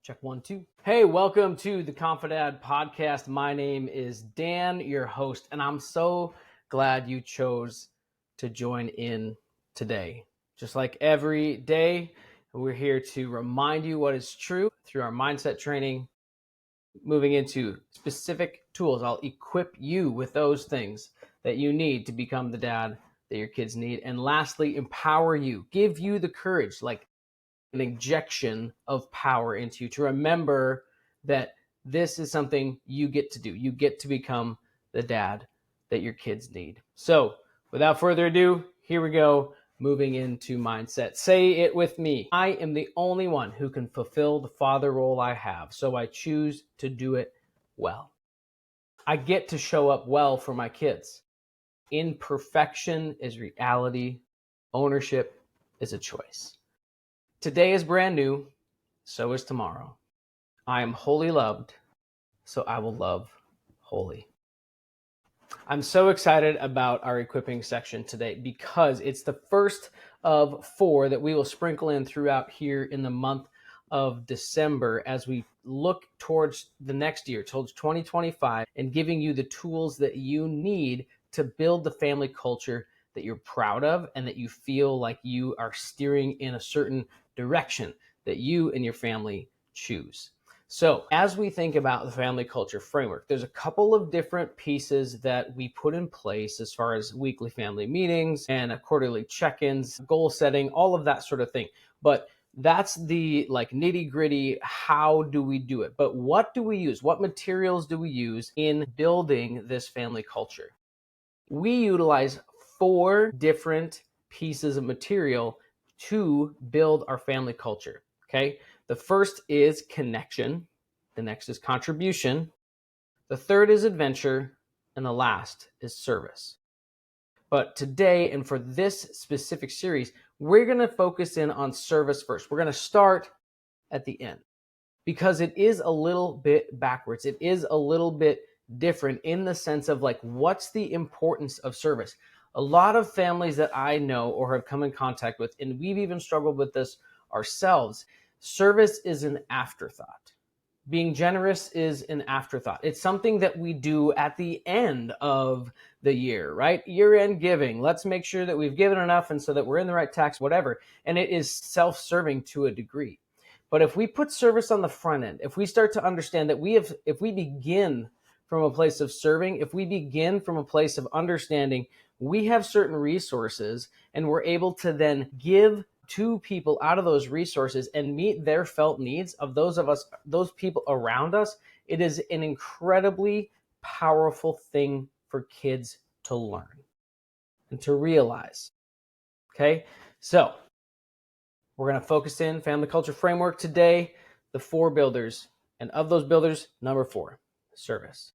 Check 1, 2. Hey, welcome to the Confidad podcast. My name is Dan, your host, and I'm so glad you chose to join in today. Just like every day, we're here to remind you what is true through our mindset training, moving into specific tools. I'll equip you with those things that you need to become the dad that your kids need. And lastly, empower you, give you the courage, like an injection of power into you to remember that this is something you get to do. You get to become the dad that your kids need. So without further ado, here we go. Moving into mindset. Say it with me. I am the only one who can fulfill the father role I have, so I choose to do it well. I get to show up well for my kids. Imperfection is reality. Ownership is a choice. Today is brand new, so is tomorrow. I am wholly loved, so I will love wholly. I'm so excited about our equipping section today because it's the first of 4 that we will sprinkle in throughout here in the month of December as we look towards the next year, towards 2025, and giving you the tools that you need to build the family culture that you're proud of and that you feel like you are steering in a certain direction that you and your family choose. So as we think about the family culture framework, there's a couple of different pieces that we put in place as far as weekly family meetings and quarterly check-ins, goal setting, all of that sort of thing. But that's the nitty gritty. How do we do it? But what do we use? What materials do we use in building this family culture? We utilize 4 different pieces of material to build our family culture. Okay. The first is connection. The next is contribution. The third is adventure. And the last is service. But today, and for this specific series, we're going to focus in on service first. We're going to start at the end because it is a little bit backwards. It is a little bit different in the sense of what's the importance of service? A lot of families that I know or have come in contact with, and we've even struggled with this ourselves, service is an afterthought. Being generous is an afterthought. It's something that we do at the end of the year, right? Year-end giving. Let's make sure that we've given enough and so that we're in the right tax, whatever. And it is self-serving to a degree. But if we put service on the front end, if we start to understand that if we begin from a place of serving, if we begin from a place of understanding, we have certain resources and we're able to then give to people out of those resources and meet their felt needs of those people around us, it is an incredibly powerful thing for kids to learn and to realize. Okay, so we're going to focus in family culture framework today, the 4 builders, and of those builders, number 4, service.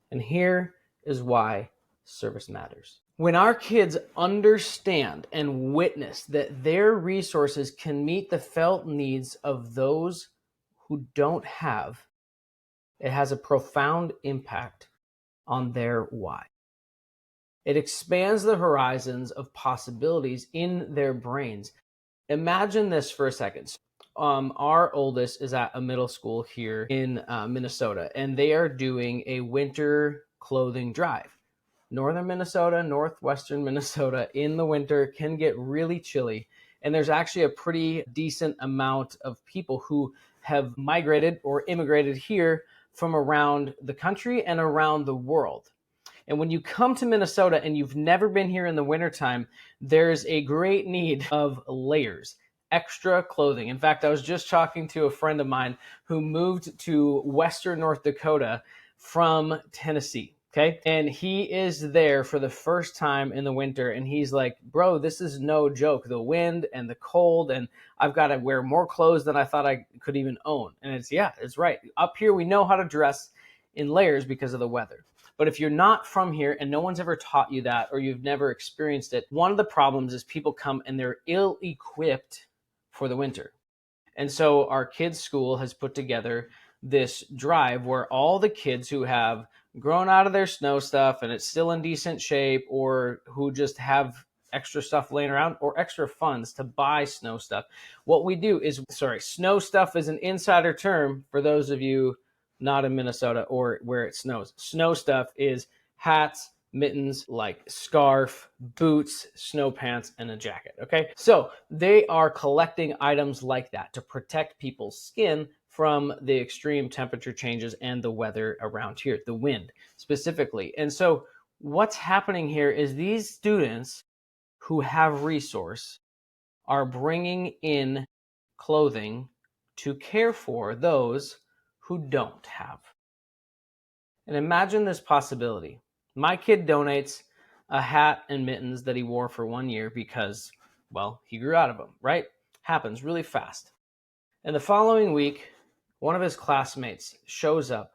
And here is why service matters. When our kids understand and witness that their resources can meet the felt needs of those who don't have, it has a profound impact on their why. It expands the horizons of possibilities in their brains. Imagine this for a second. Our oldest is at a middle school here in Minnesota, and they are doing a winter clothing drive. Northern Minnesota, northwestern Minnesota in the winter can get really chilly. And there's actually a pretty decent amount of people who have migrated or immigrated here from around the country and around the world. And when you come to Minnesota and you've never been here in the wintertime, there's a great need of layers, extra clothing. In fact, I was just talking to a friend of mine who moved to Western North Dakota from Tennessee. Okay. And he is there for the first time in the winter. And he's like, bro, this is no joke. The wind and the cold, and I've got to wear more clothes than I thought I could even own. And it's right. Up here, we know how to dress in layers because of the weather. But if you're not from here and no one's ever taught you that, or you've never experienced it, one of the problems is people come and they're ill-equipped for the winter. And so our kids' school has put together this drive where all the kids who have grown out of their snow stuff and it's still in decent shape, or who just have extra stuff laying around or extra funds to buy snow stuff, what we do is, snow stuff is an insider term for those of you not in Minnesota or where it snows. Snow stuff is hats, mittens, like scarf, boots, snow pants, and a jacket. Okay. So they are collecting items like that to protect people's skin from the extreme temperature changes and the weather around here, the wind specifically. And so what's happening here is these students who have resource are bringing in clothing to care for those who don't have. And imagine this possibility. My kid donates a hat and mittens that he wore for 1 year because, well, he grew out of them, right? Happens really fast. And the following week, one of his classmates shows up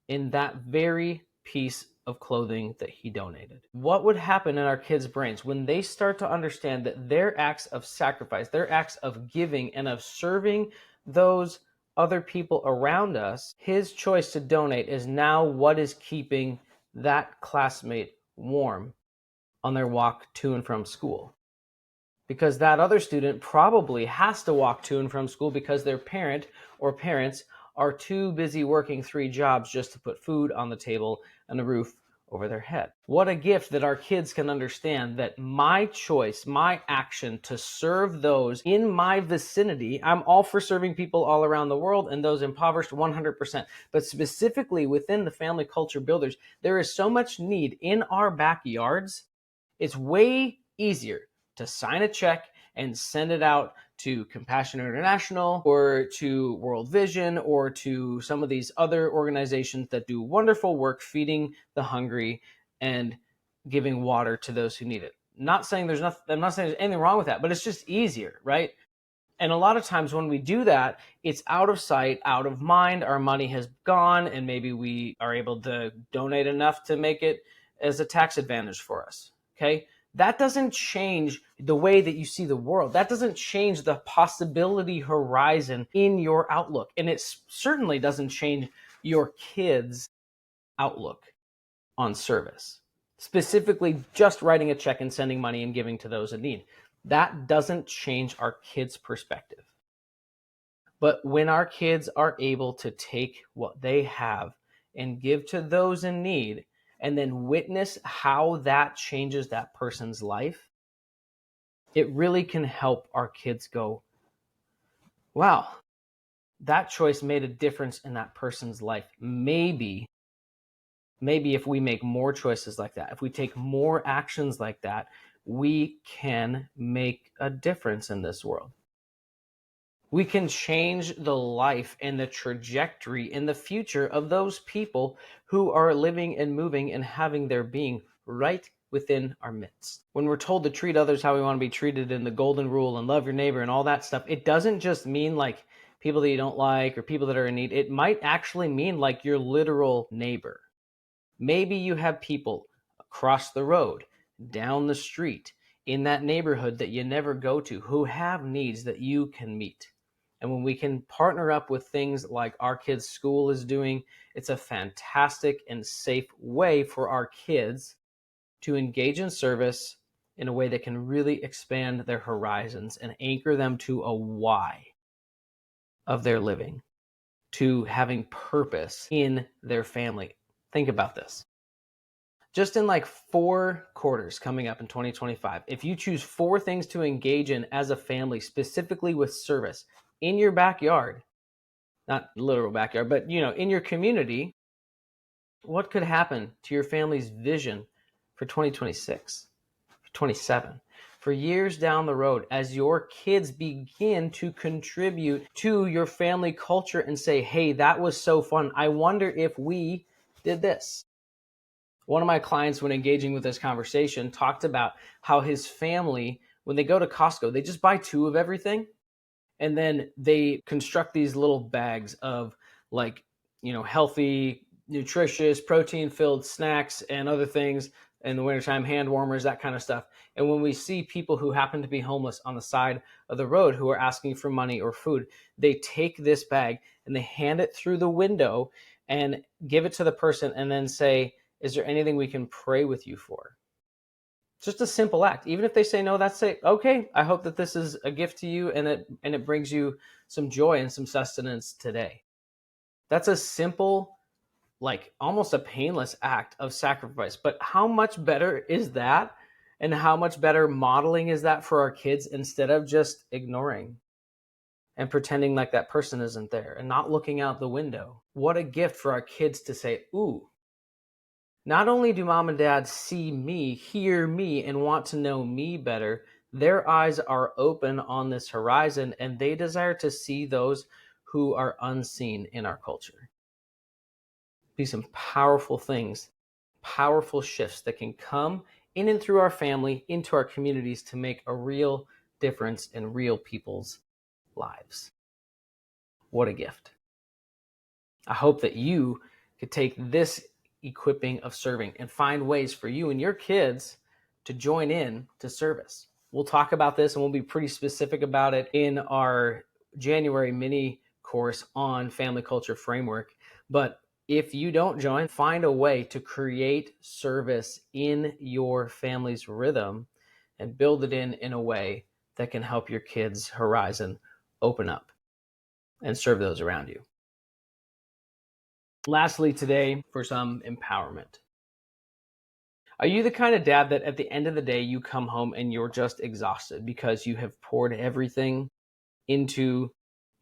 in that very piece of clothing that he donated. What would happen in our kids' brains when they start to understand that their acts of sacrifice, their acts of giving and of serving those other people around us, his choice to donate is now what is keeping that classmate warm on their walk to and from school? Because that other student probably has to walk to and from school because their parent or parents are too busy working 3 jobs just to put food on the table and a roof over their head. What a gift that our kids can understand that my choice, my action to serve those in my vicinity, I'm all for serving people all around the world and those impoverished 100%. But specifically within the family culture builders, there is so much need in our backyards. It's way easier to sign a check and send it out to Compassion International or to World Vision or to some of these other organizations that do wonderful work feeding the hungry and giving water to those who need it. I'm not saying there's anything wrong with that, but it's just easier, right? And a lot of times when we do that, it's out of sight, out of mind. Our money has gone, and maybe we are able to donate enough to make it as a tax advantage for us. Okay. That doesn't change the way that you see the world. That doesn't change the possibility horizon in your outlook. And it certainly doesn't change your kids' outlook on service. Specifically, just writing a check and sending money and giving to those in need. That doesn't change our kids' perspective. But when our kids are able to take what they have and give to those in need, and then witness how that changes that person's life, it really can help our kids go, wow, that choice made a difference in that person's life. Maybe if we make more choices like that, if we take more actions like that, we can make a difference in this world. We can change the life and the trajectory in the future of those people who are living and moving and having their being right within our midst. When we're told to treat others how we want to be treated in the golden rule and love your neighbor and all that stuff, it doesn't just mean like people that you don't like or people that are in need. It might actually mean like your literal neighbor. Maybe you have people across the road, down the street, in that neighborhood that you never go to who have needs that you can meet. And when we can partner up with things like our kids' school is doing, it's a fantastic and safe way for our kids to engage in service in a way that can really expand their horizons and anchor them to a why of their living, to having purpose in their family. Think about this. Just in like 4 quarters coming up in 2025, if you choose 4 things to engage in as a family, specifically with service, in your backyard, not literal backyard, but in your community, what could happen to your family's vision for 2026, for 27, for years down the road as your kids begin to contribute to your family culture and say, hey, that was so fun. I wonder if we did this. One of my clients, when engaging with this conversation, talked about how his family, when they go to Costco, they just buy 2 of everything. And then they construct these little bags of like, healthy, nutritious, protein-filled snacks and other things in the wintertime, hand warmers, that kind of stuff. And when we see people who happen to be homeless on the side of the road who are asking for money or food, they take this bag and they hand it through the window and give it to the person and then say, is there anything we can pray with you for? It's just a simple act. Even if they say no, that's it. Okay, I hope that this is a gift to you and it brings you some joy and some sustenance today. That's a simple, like almost a painless act of sacrifice. But how much better is that? And how much better modeling is that for our kids instead of just ignoring and pretending like that person isn't there and not looking out the window? What a gift for our kids to say, ooh, not only do mom and dad see me, hear me, and want to know me better, their eyes are open on this horizon and they desire to see those who are unseen in our culture. Be some powerful things, powerful shifts that can come in and through our family, into our communities to make a real difference in real people's lives. What a gift. I hope that you could take this equipping of serving and find ways for you and your kids to join in to service. We'll talk about this and we'll be pretty specific about it in our January mini course on family culture framework. But if you don't join, find a way to create service in your family's rhythm and build it in a way that can help your kids' horizon open up and serve those around you. Lastly, today, for some empowerment. Are you the kind of dad that at the end of the day, you come home and you're just exhausted because you have poured everything into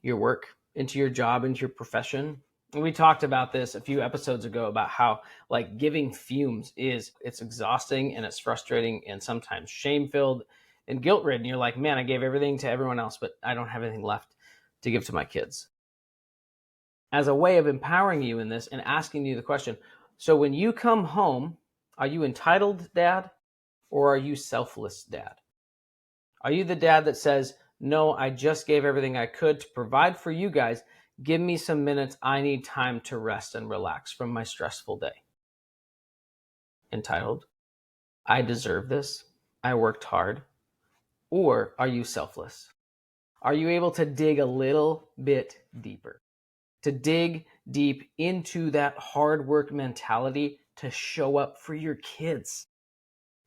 your work, into your job, into your profession? And we talked about this a few episodes ago about how like giving fumes it's exhausting and it's frustrating and sometimes shame-filled and guilt-ridden. You're like, man, I gave everything to everyone else, but I don't have anything left to give to my kids. As a way of empowering you in this and asking you the question, so when you come home, are you entitled dad or are you selfless dad? Are you the dad that says, no, I just gave everything I could to provide for you guys. Give me some minutes. I need time to rest and relax from my stressful day. Entitled, I deserve this. I worked hard. Or are you selfless? Are you able to dig a little bit deeper? To dig deep into that hard work mentality to show up for your kids.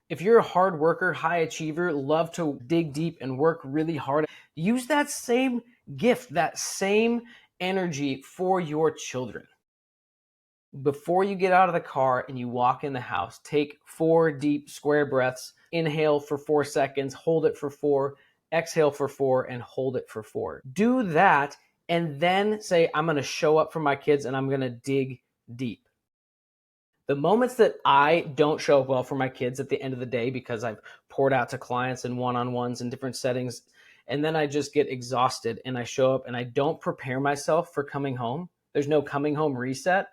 If you're a hard worker, high achiever, love to dig deep and work really hard, use that same gift, that same energy for your children. Before you get out of the car and you walk in the house, take 4 deep square breaths, inhale for 4 seconds, hold it for 4, exhale for 4, and hold it for 4. Do that and then say, I'm going to show up for my kids and I'm going to dig deep. The moments that I don't show up well for my kids at the end of the day because I've poured out to clients and one-on-ones in different settings, and then I just get exhausted and I show up and I don't prepare myself for coming home. There's no coming home reset.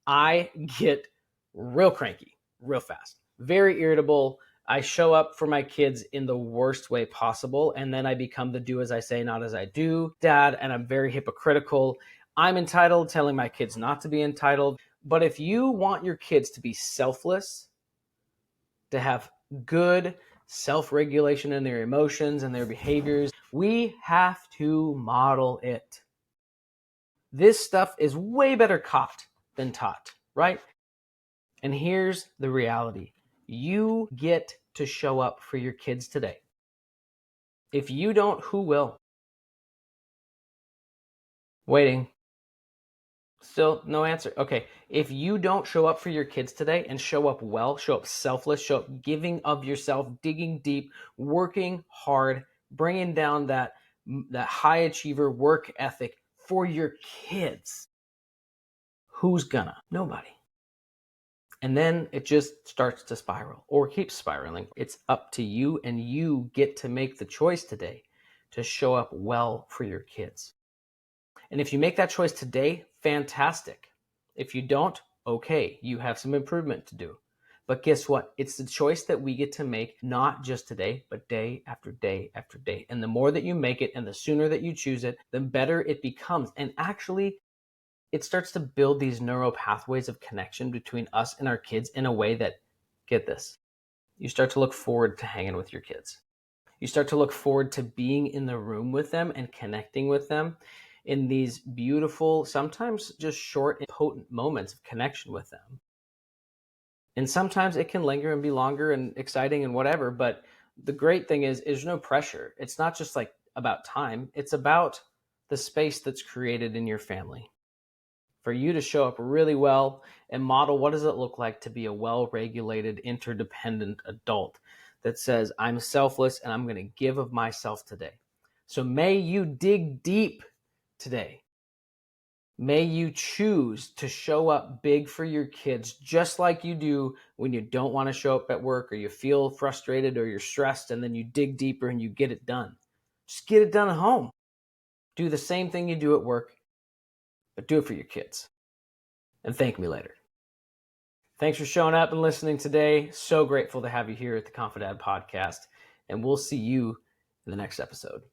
I get real cranky, real fast, very irritable. I show up for my kids in the worst way possible. And then I become the do as I say, not as I do dad. And I'm very hypocritical. I'm entitled, telling my kids not to be entitled. But if you want your kids to be selfless, to have good self-regulation in their emotions and their behaviors, we have to model it. This stuff is way better caught than taught, right? And here's the reality. You get to show up for your kids today. If you don't, who will? Waiting. Still no answer. Okay. If you don't show up for your kids today and show up well, show up selfless, show up giving of yourself, digging deep, working hard, bringing down that high achiever work ethic for your kids, who's gonna? Nobody. And then it just starts to spiral or keeps spiraling. It's up to you, and you get to make the choice today to show up well for your kids. And if you make that choice today, fantastic. If you don't, okay, you have some improvement to do. But guess what? It's the choice that we get to make, not just today, but day after day after day. And the more that you make it and the sooner that you choose it, the better it becomes. And actually, it starts to build these neural pathways of connection between us and our kids in a way that, get this, you start to look forward to hanging with your kids. You start to look forward to being in the room with them and connecting with them in these beautiful, sometimes just short and potent moments of connection with them. And sometimes it can linger and be longer and exciting and whatever. But the great thing is there's no pressure. It's not just like about time, it's about the space that's created in your family for you to show up really well and model what does it look like to be a well-regulated, interdependent adult that says, I'm selfless and I'm going to give of myself today. So may you dig deep today. May you choose to show up big for your kids, just like you do when you don't want to show up at work or you feel frustrated or you're stressed, and then you dig deeper and you get it done. Just get it done at home. Do the same thing you do at work, but do it for your kids. And thank me later. Thanks for showing up and listening today. So grateful to have you here at the Confidad podcast, and we'll see you in the next episode.